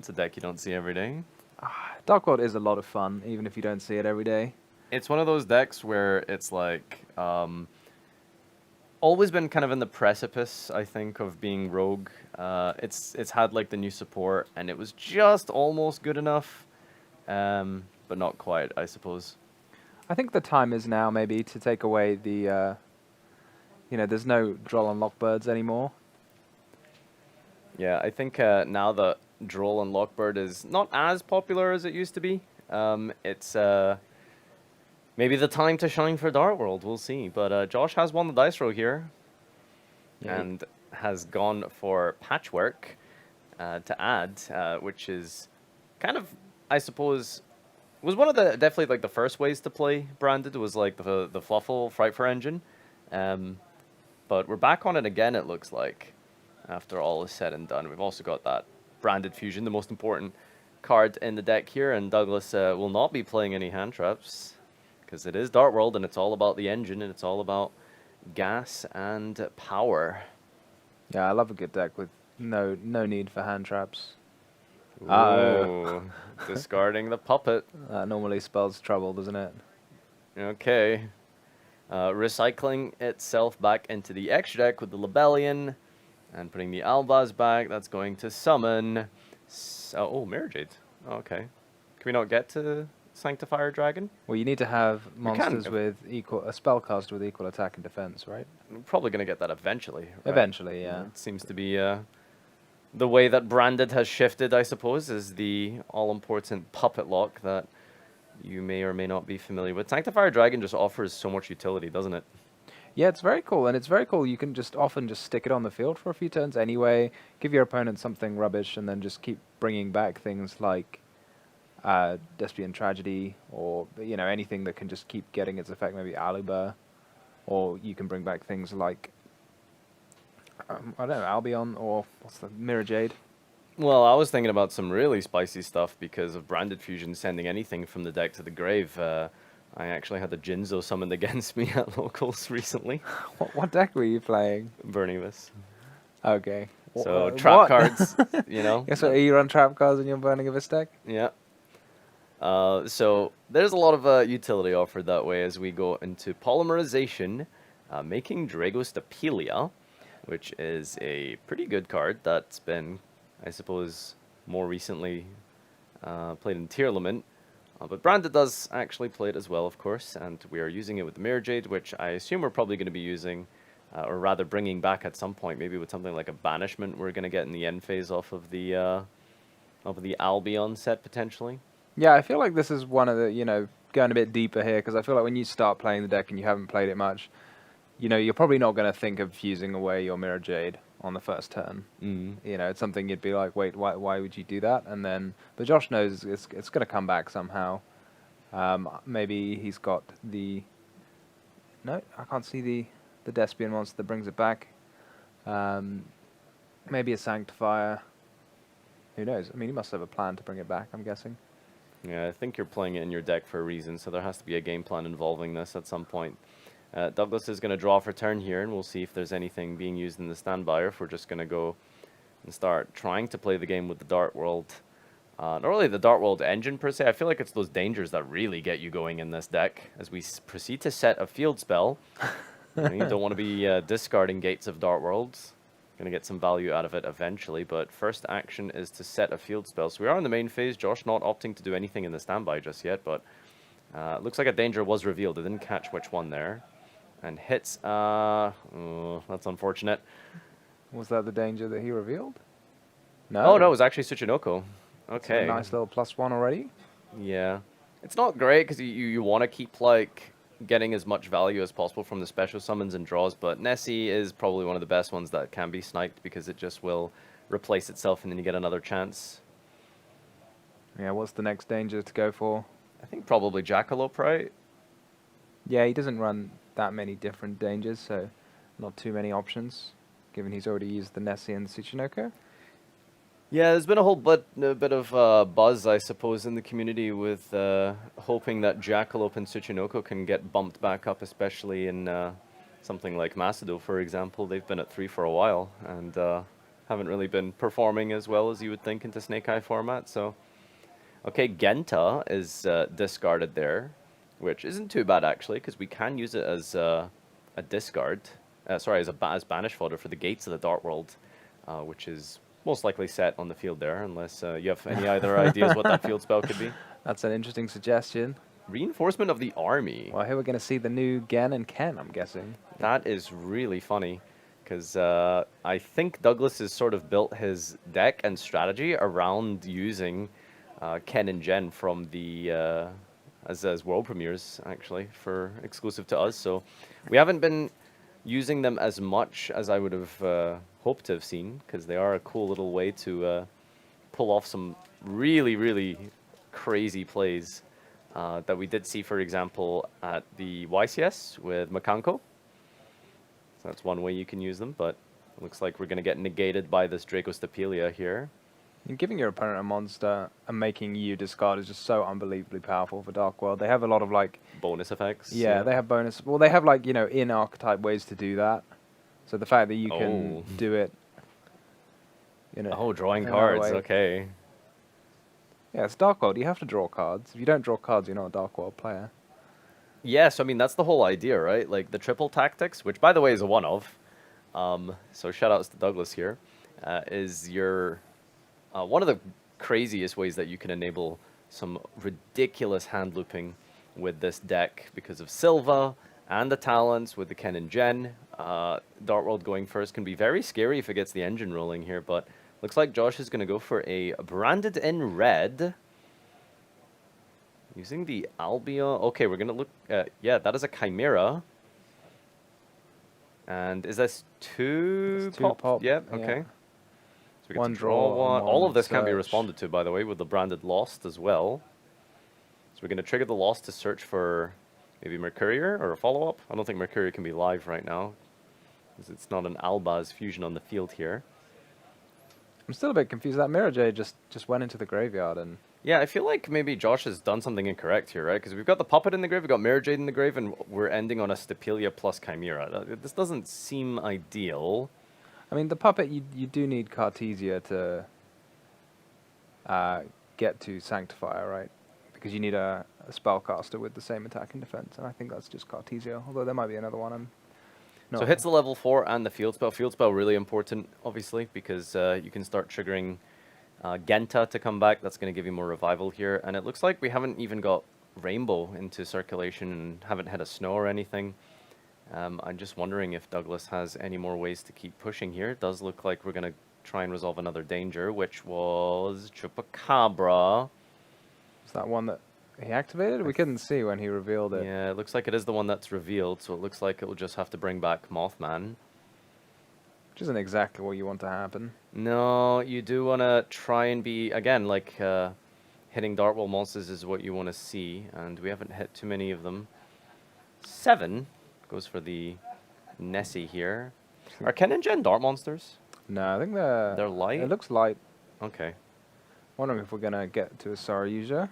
That's a deck you don't see every day. Dark World is a lot of fun, even if you don't see it every day. It's one of those decks where it's like always been kind of in the precipice, I think, of being rogue. It's had like the new support, and it was just almost good enough, but not quite, I suppose. I think the time is now maybe to take away the, there's no Droll and Lockbirds anymore. Yeah, I think now that Droll and Lockbird is not as popular as it used to be, it's maybe the time to shine for Dark World. We'll see. But Josh has won the dice roll here, and has gone for Patchwork to add, which is kind of, I suppose, was one of the definitely like the first ways to play Branded was like the Fluffle Frightfur engine, but we're back on it again. It looks like after all is said and done, we've also got that Branded Fusion, the most important card in the deck here, and Douglas will not be playing any hand traps because it is Dark World and it's all about the engine and it's all about gas and power. Yeah, I love a good deck with no need for hand traps. Ooh, discarding the puppet. That normally spells trouble, doesn't it? Okay. Recycling itself back into the extra deck with the Lebellion and putting the Albaz back. That's going to summon. Oh, Mirror Jade. Oh, okay. Can we not get to Sanctifier Dragon? Well, you need to have monsters can. with a spellcaster with equal attack and defense, right? We're probably going to get that eventually. Right? Eventually, yeah. It seems to be the way that Branded has shifted, I suppose, is the all-important puppet lock that you may or may not be familiar with. Sanctifier Dragon just offers so much utility, doesn't it? Yeah, it's very cool, and it's very cool. You can just often just stick it on the field for a few turns anyway, give your opponent something rubbish, and then just keep bringing back things like Despian Tragedy, or anything that can just keep getting its effect. Maybe Aluber, or you can bring back things like I don't know, Albion, or what's the Mirror Jade. Well, I was thinking about some really spicy stuff because of Branded Fusion sending anything from the deck to the grave. I actually had the Jinzo summoned against me at locals recently. What deck were you playing? Burnivus. Okay. So trap cards, Yes, so you run trap cards in your Burning Abyss deck? Yeah. So there's a lot of utility offered that way as we go into Polymerization, making Dragostapelia, which is a pretty good card that's been, I suppose, more recently played in Tearlament. But Branded does actually play it as well, of course, and we are using it with the Mirror Jade, which I assume we're probably going to be using, or rather bringing back at some point, maybe with something like a Banishment we're going to get in the end phase off of the Albion set, potentially. Yeah, I feel like this is one of the, going a bit deeper here, because I feel like when you start playing the deck and you haven't played it much, you're probably not going to think of fusing away your Mirror Jade on the first turn. It's something you'd be like, wait, why would you do that? And then, but Josh knows it's going to come back somehow. Maybe he's got the... No, I can't see the Despian monster that brings it back. Maybe a Sanctifier. Who knows? I mean, he must have a plan to bring it back, I'm guessing. Yeah, I think you're playing it in your deck for a reason, so there has to be a game plan involving this at some point. Douglas is going to draw for turn here, and we'll see if there's anything being used in the standby, or if we're just going to go and start trying to play the game with the Dark World. Not really the Dark World engine, per se. I feel like it's those dangers that really get you going in this deck. As we proceed to set a field spell, you don't want to be discarding Gates of Dark Worlds. Going to get some value out of it eventually, but first action is to set a field spell. So we are in the main phase. Josh not opting to do anything in the standby just yet, but looks like a danger was revealed. I didn't catch which one there. And hits, oh, that's unfortunate. Was that the danger that he revealed? No. Oh, no, it was actually Tsuchinoko. Okay. A nice little +1 already. Yeah. It's not great because you want to keep, like, getting as much value as possible from the special summons and draws, but Nessie is probably one of the best ones that can be sniped because it just will replace itself and then you get another chance. Yeah, what's the next danger to go for? I think probably Jackalope, right? Yeah, he doesn't run that many different dangers, so not too many options, given he's already used the Nessie and Tsuchinoko. Yeah, there's been a bit of buzz, I suppose, in the community with hoping that Jackalope and Tsuchinoko can get bumped back up, especially in something like Macedo, for example. They've been at 3 for a while and haven't really been performing as well as you would think into Snake Eye format. So, okay, Genta is discarded there, which isn't too bad actually, because we can use it as a discard. Sorry, as banish fodder for the Gates of the Dark World, which is most likely set on the field there, unless you have any other ideas what that field spell could be. That's an interesting suggestion. Reinforcement of the army. Well, here we're going to see the new Gen and Ken, I'm guessing. That is really funny, because I think Douglas has sort of built his deck and strategy around using Ken and Jen from the as world premieres actually for exclusive to us. So we haven't been using them as much as I would have hoped to have seen, because they are a cool little way to pull off some really crazy plays that we did see, for example, at the YCS with Makanko. So that's one way you can use them, but it looks like we're going to get negated by this Dracostapelia here. And giving your opponent a monster and making you discard is just so unbelievably powerful for Dark World. They have a lot of like Bonus effects. yeah, they have bonus. Well, they have like, you know, in archetype ways to do that. So the fact that you can do it, you know. Oh, drawing in another cards. way. Okay. Yeah, it's Dark World. You have to draw cards. If you don't draw cards, you're not a Dark World player. Yes, I mean, that's the whole idea, right? Like the triple tactics, which by the way is a one-of. So shout outs to Douglas here. Is your one of the craziest ways that you can enable some ridiculous hand looping with this deck because of Silva and the talents with the Ken and Jen. Dark World going first can be very scary if it gets the engine rolling here, but looks like Josh is going to go for a branded in red. Using the Albion. Okay, we're going to look at, yeah, that is a Chimera. And is this two That's two pop? pop, Yep, yeah. okay. So we get One to draw draw one. and All one of this can be search. responded to, by the way, with the branded Lost as well. So we're going to trigger the Lost to search for maybe Mercurier or a follow-up. I don't think Mercurier can be live right now, because it's not an Albaz fusion on the field here. I'm still a bit confused. That Mirror Jade just went into the graveyard and Yeah, I feel like maybe Josh has done something incorrect here, right? Because we've got the Puppet in the grave, we've got Mirror Jade in the grave, and we're ending on a Stapelia plus Chimera. This doesn't seem ideal. I mean, the puppet, you do need Cartesia to get to Sanctifier, right? Because you need a spellcaster with the same attack and defense, and I think that's just Cartesia, although there might be another one. So hits the level 4 and the field spell. Field spell really important, obviously, because you can start triggering Genta to come back. That's going to give you more revival here. And it looks like we haven't even got Rainbow into circulation and haven't had a snow or anything. I'm just wondering if Douglas has any more ways to keep pushing here. It does look like we're going to try and resolve another danger, which was Chupacabra. Is that one that he activated? We couldn't see when he revealed it. Yeah, it looks like it is the one that's revealed, so it looks like it will just have to bring back Mothman. Which isn't exactly what you want to happen. No, you do want to try and be, again, like hitting Dartwall monsters is what you want to see, and we haven't hit too many of them. 7 goes for the Nessie here. Are Ken and Jen Dart monsters? No, I think they're light? It looks light. Okay. Wondering if we're gonna get to a Saryuja.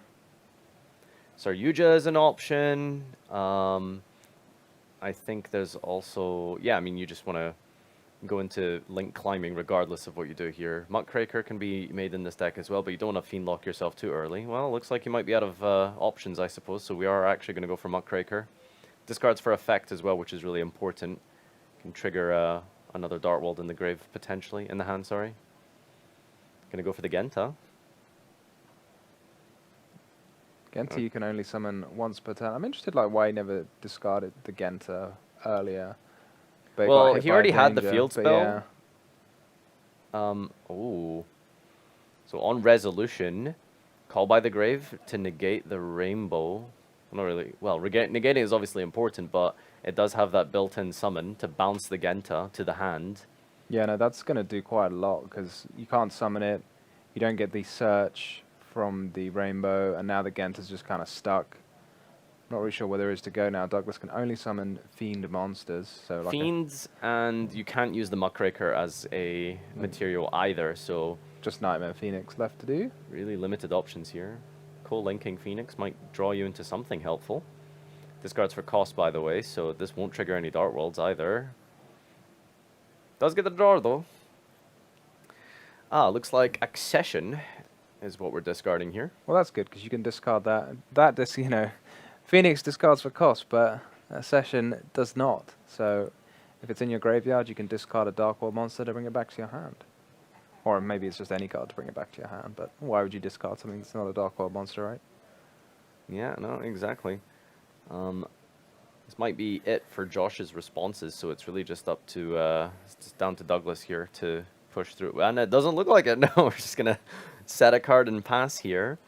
Saryuja is an option. I think there's also, yeah, I mean, you just want to go into link climbing regardless of what you do here. Muckraker can be made in this deck as well, but you don't want to Fiendlock yourself too early. Well, looks like you might be out of options, I suppose, so we are actually going to go for Muckraker. Discards for effect as well, which is really important. Can trigger another Dartwald in the grave, potentially, in the hand, sorry. Going to go for the Genta. Genta you can only summon once per turn. I'm interested like why he never discarded the Genta earlier. But got Well, hit he by a already had the danger, field but spell. yeah. Oh. So on resolution, call by the grave to negate the rainbow. Not really. Well, negating is obviously important, but it does have that built-in summon to bounce the Genta to the hand. Yeah, no, that's going to do quite a lot because you can't summon it. You don't get the search from the rainbow, and now the Genta's just kind of stuck. Not really sure where there is to go now. Douglas can only summon fiend monsters. So like Fiends, and you can't use the Muckraker as a material either, so just Nightmare Phoenix left to do. really limited options here. Co-linking Phoenix might draw you into something helpful. Discards for cost, by the way, so this won't trigger any Dart Worlds either. Does get the draw, though. Ah, looks like Accession is what we're discarding here. Well, that's good because you can discard that. You know, Phoenix discards for cost, but Session does not. So if it's in your graveyard, you can discard a Dark World monster to bring it back to your hand. Or maybe it's just any card to bring it back to your hand. But why would you discard something that's not a Dark World monster, right? Yeah, no, exactly. This might be it for Josh's responses, so it's really just up to it's just down to Douglas here to push through. And it doesn't look like it. No, we're just gonna set a card and pass here.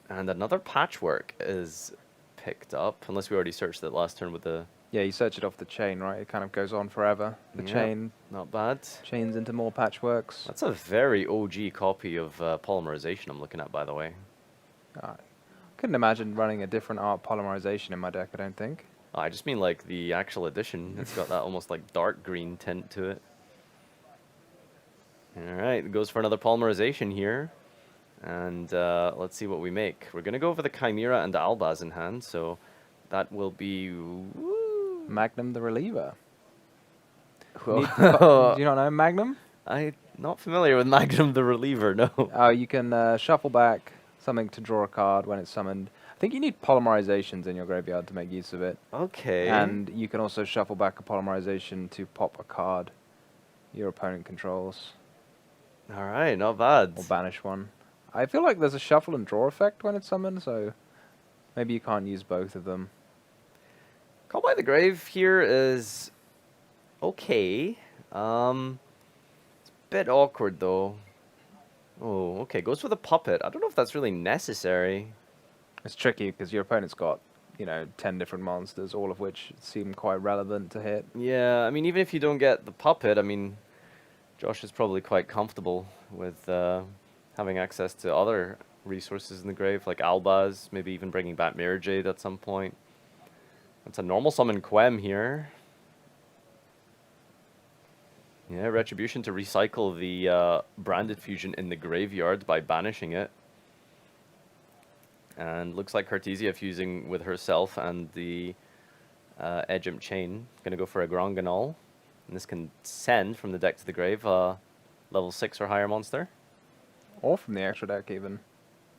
And another Patchwork is picked up, unless we already searched it last turn with the... Yeah, you search it off the chain, right? It kind of goes on forever. The chain Not bad. chains into more Patchworks. That's a very OG copy of Polymerization I'm looking at, by the way. Couldn't imagine running a different art polymerization in my deck, I don't think. I just mean like the actual edition. It's got that almost like dark green tint to it. Alright, it goes for another Polymerization here. And let's see what we make. We're going to go for the Chimera and the Albaz in hand, so that will be... Magnum the Reliever. Do Well, you not know Magnum? I'm not familiar with Magnum the Reliever, no. You can shuffle back something to draw a card when it's summoned. I think you need polymerizations in your graveyard to make use of it. Okay. And you can also shuffle back a polymerization to pop a card your opponent controls. Alright, not bad. Or banish one. I feel like there's a shuffle and draw effect when it's summoned, so maybe you can't use both of them. Call by the Grave here is okay. It's a bit awkward though. Oh, okay, goes for the Puppet. I don't know if that's really necessary. It's tricky because your opponent's got, 10 different monsters, all of which seem quite relevant to hit. Yeah, I mean, even if you don't get the Puppet, I mean, Josh is probably quite comfortable with having access to other resources in the grave, like Albaz, maybe even bringing back Mirror Jade at some point. That's a normal summon Quem here. Yeah, Retribution to recycle the Branded Fusion in the graveyard by banishing it. And looks like Cartesia fusing with herself and the Edge Imp Chain. Gonna go for a Gronganol. And this can send from the deck to the grave a level 6 or higher monster. Or from the extra deck, even.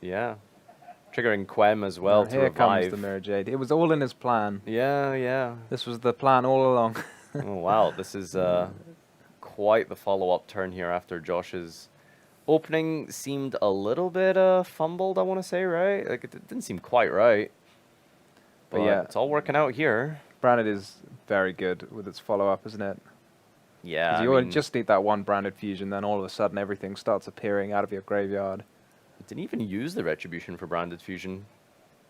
Yeah. Triggering Quem as well to Here revive. comes the Mirror Jade. It was all in his plan. Yeah, yeah. This was the plan all along. Oh, wow. This is quite the follow-up turn here after Josh's opening seemed a little bit fumbled, I want to say, right? Like, it didn't seem quite right. But yeah, it's all working out here. Branded is very good with its follow-up, isn't it? Yeah, 'Cause I you mean, just need that one Branded Fusion, then all of a sudden everything starts appearing out of your graveyard. it didn't even use the Retribution for Branded Fusion.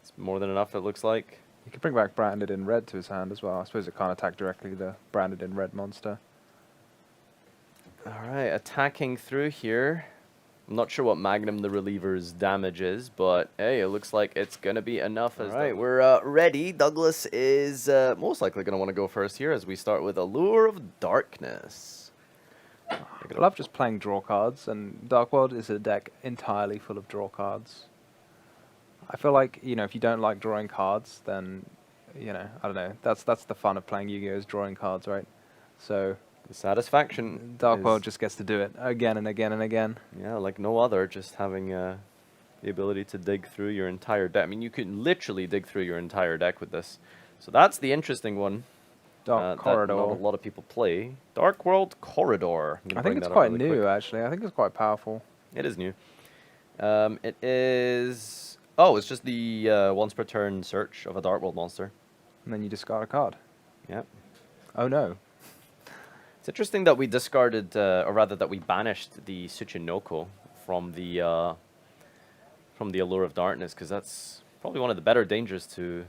It's more than enough, it looks like. You can bring back Branded in red to his hand as well. I suppose it can't attack directly the Branded in red monster. Alright, attacking through here. I'm not sure what Magnum the Reliever's damage is, but hey, it looks like it's going to be enough. Alright, we're ready. Douglas is most likely going to want to go first here as we start with Allure of Darkness. I love just playing draw cards, and Dark World is a deck entirely full of draw cards. I feel like, if you don't like drawing cards, then, I don't know. That's the fun of playing Yu-Gi-Oh! Is drawing cards, right? So The satisfaction. Dark World just gets to do it again and again and again. Yeah, like no other, just having the ability to dig through your entire deck. I mean, you can literally dig through your entire deck with this. So that's the interesting one. Dark Corridor. That not a lot of people play. Dark World Corridor. I think it's quite new, actually. I think it's quite powerful. It is new. It is... Oh, it's just the once per turn search of a Dark World monster. And then you discard a card. Yep. Oh, no. It's interesting that we discarded, or rather that we banished the Tsuchinoko from the Allure of Darkness, because that's probably one of the better dangers to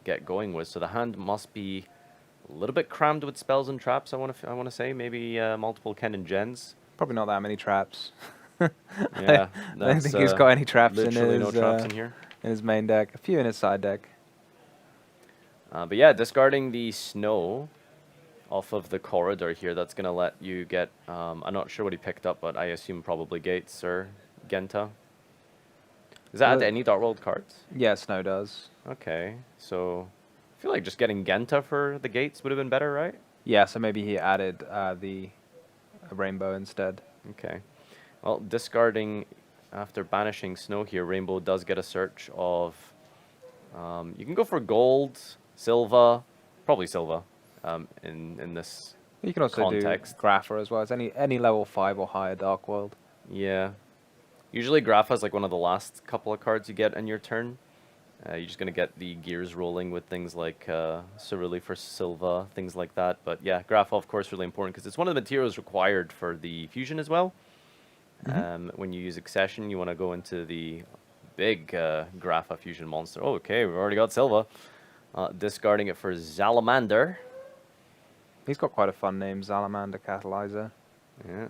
get going with. So the hand must be a little bit crammed with spells and traps. I want to say maybe multiple Ken and Gens. Probably not that many traps. Yeah, I don't think he's got any traps in literally his no traps in here. in his main deck. A few in his side deck. But yeah, discarding the Snow off of the Corridor here, that's going to let you get... I'm not sure what he picked up, but I assume probably Gates or Genta. Does that add to any Dark World cards? Yeah, Snow does. Okay, so I feel like just getting Genta for the Gates would have been better, right? Yeah, so maybe he added the Rainbow instead. Okay. Well, discarding after banishing Snow here, Rainbow does get a search of. You can go for gold, Silva, probably Silva, in this You can also do context. Grapha as well. It's any level 5 or higher Dark World. Yeah. Usually Grapha is like one of the last couple of cards you get in your turn. You're just going to get the gears rolling with things like Cerulean for Silva, things like that. But yeah, Grapha, of course, really important because it's one of the materials required for the fusion as well. When you use Accession, you want to go into the big Grapha fusion monster. Oh, okay, we've already got Silva. Discarding it for Salamander. He's got quite a fun name, Salamander Catalyzer. Yeah.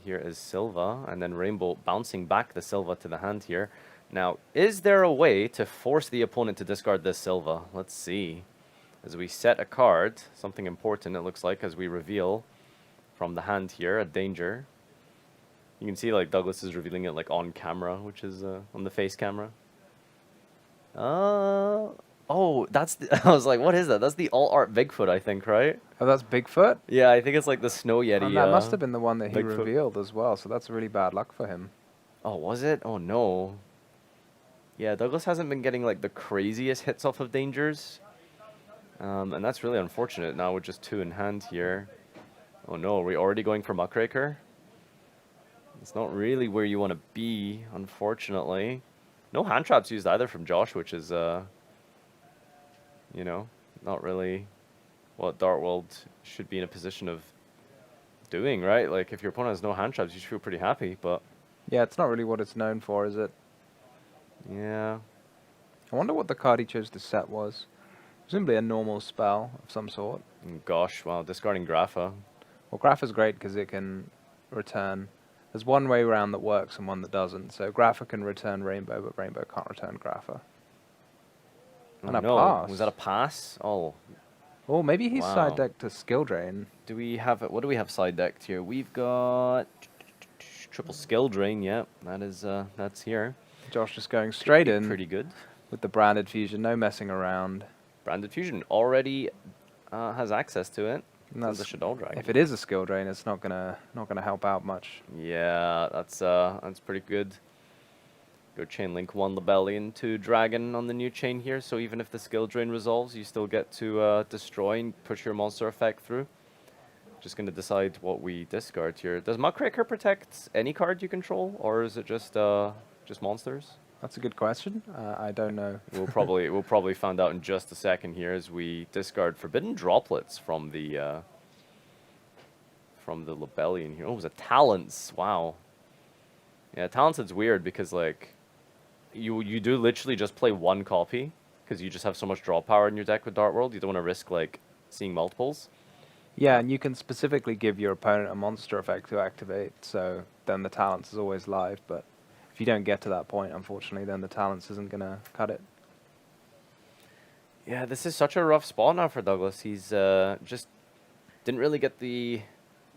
Here is Silva, and then Rainbow bouncing back the Silva to the hand here. Now, is there a way to force the opponent to discard this Silva? Let's see. As we set a card, something important it looks like, as we reveal from the hand here, a danger. You can see like Douglas is revealing it like on camera, which is on the face camera. Oh, that's the, I was like, what is that? That's the alt art Bigfoot, I think, right? Oh, that's Bigfoot? Yeah, I think it's like the Snow Yeti. And that must have been the one that he Bigfoot. revealed as well, so that's really bad luck for him. Oh, was it? Oh no. Yeah, Douglas hasn't been getting like the craziest hits off of dangers. And that's really unfortunate now with just 2 in hand here. Oh no, are we already going for Muckraker? It's not really where you want to be, unfortunately. No hand traps used either from Josh, which is, you know, not really what Dart World should be in a position of doing, right? Like, if your opponent has no hand traps, you should feel pretty happy, but... Yeah, it's not really what it's known for, is it? Yeah. I wonder what the card he chose to set was. Presumably a normal spell of some sort. Gosh, wow, discarding Grapha. Well, Grapha's great because it can return... There's one way around that works and one that doesn't. So Grapha can return Rainbow, but Rainbow can't return Grapha. Oh, And a no. pass. Was that a pass? Oh. Oh, maybe he's Wow. side decked to Skill Drain. Do we have it? What do we have side decked here? We've got triple skill drain. Yeah, that is that's here. Josh just going straight in Pretty good. with the Branded Fusion, no messing around. Branded Fusion already has access to it. And That's that's, the Shadol Dragon. if it is a Skill Drain, it's not gonna help out much. Yeah, that's pretty good. Go chain link 1 Lebellion to Dragon on the new chain here. So even if the skill drain resolves, you still get to destroy and push your monster effect through. Just gonna decide what we discard here. Does Muckraker protect any card you control, or is it just monsters? That's a good question. I don't know. We'll probably find out in just a second here as we discard Forbidden Droplets from the Lebellion here. Oh, it was a Talents. Wow. Yeah, Talents is weird because like you do literally just play 1 copy because you just have so much draw power in your deck with Dart World. You don't want to risk like seeing multiples. Yeah, and you can specifically give your opponent a monster effect to activate, so then the Talents is always live, but if you don't get to that point, unfortunately, then the Talents isn't going to cut it. Yeah, this is such a rough spot now for Douglas. He's just didn't really get the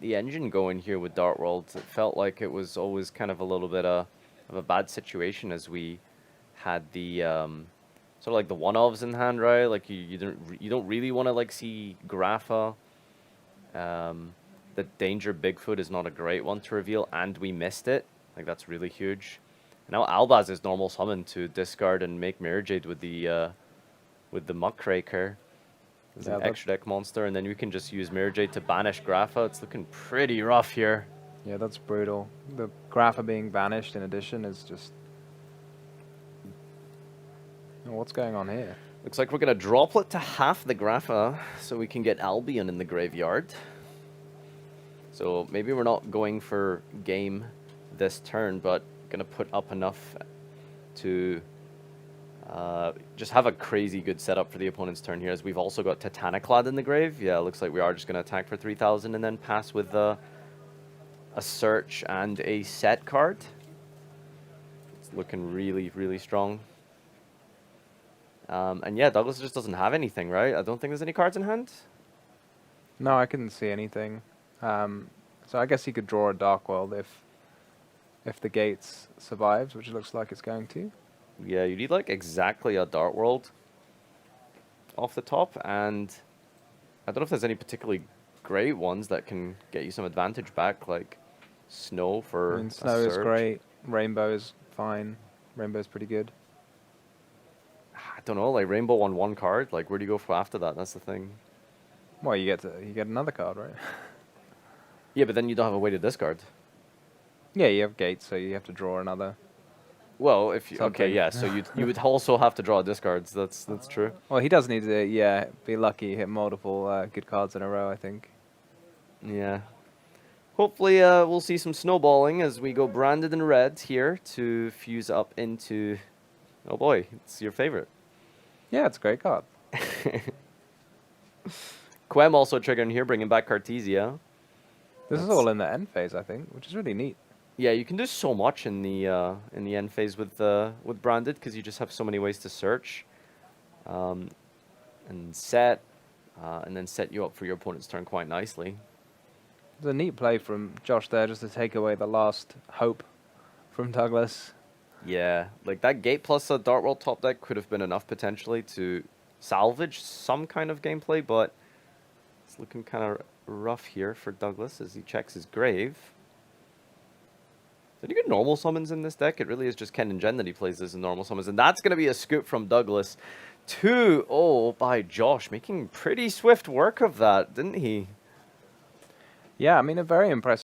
engine going here with Dart World. It felt like it was always kind of a little bit of a bad situation as we had the sort of like the one-ofs in hand, right? Like you don't really want to like see Grapha. The Danger Bigfoot is not a great one to reveal, and we missed it. Like that's really huge. And now Albaz is normal summon to discard and make Mirror Jade with the Muckraker. As an extra deck monster, and then we can just use Mirror Jade to banish Grapha. It's looking pretty rough here. Yeah, that's brutal. The Grapha being banished in addition is just... Oh, what's going on here? Looks like we're going to droplet to half the Grapha so we can get Albion in the graveyard. So maybe we're not going for game this turn, but going to put up enough to just have a crazy good setup for the opponent's turn here, as we've also got Titaniclad in the grave. Yeah, it looks like we are just going to attack for 3,000 and then pass with a search and a set card. It's looking really, really strong. And yeah, Douglas just doesn't have anything, right? I don't think there's any cards in hand. No, I couldn't see anything. So I guess he could draw a Dark World if the Gates survives, which it looks like it's going to. Yeah, you need like exactly a Dart World off the top, and I don't know if there's any particularly great ones that can get you some advantage back. Like Snow for I mean, a Snow is surge. great. Rainbow is fine. Rainbow's pretty good. I don't know, like Rainbow on one card. Like, where do you go for after that? That's the thing. Well, you get another card, right? Yeah, but then you don't have a way to discard. Yeah, you have gates, so you have to draw another. Well, if you, okay, Something. yeah, so you would also have to draw discards. That's true. Well, he does need to, yeah, be lucky, hit multiple good cards in a row, I think. Yeah. Hopefully, we'll see some snowballing as we go branded in red here to fuse up into. Oh boy, it's your favorite. Yeah, it's a great card. Quem also triggering here, bringing back Cartesia. This is That's- all in the end phase, I think, which is really neat. Yeah, you can do so much in the end phase with branded because you just have so many ways to search, and set, and then set you up for your opponent's turn quite nicely. It's a neat play from Josh there, just to take away the last hope from Douglas. Yeah, like that gate plus a Dart World top deck could have been enough potentially to salvage some kind of gameplay, but it's looking kind of rough here for Douglas as he checks his grave. Did he get normal summons in this deck? It really is just Ken and Jen that he plays as in normal summons, and that's going to be a scoop from Douglas. 2-0 by Josh, making pretty swift work of that, didn't he? Yeah, I mean, a very impressive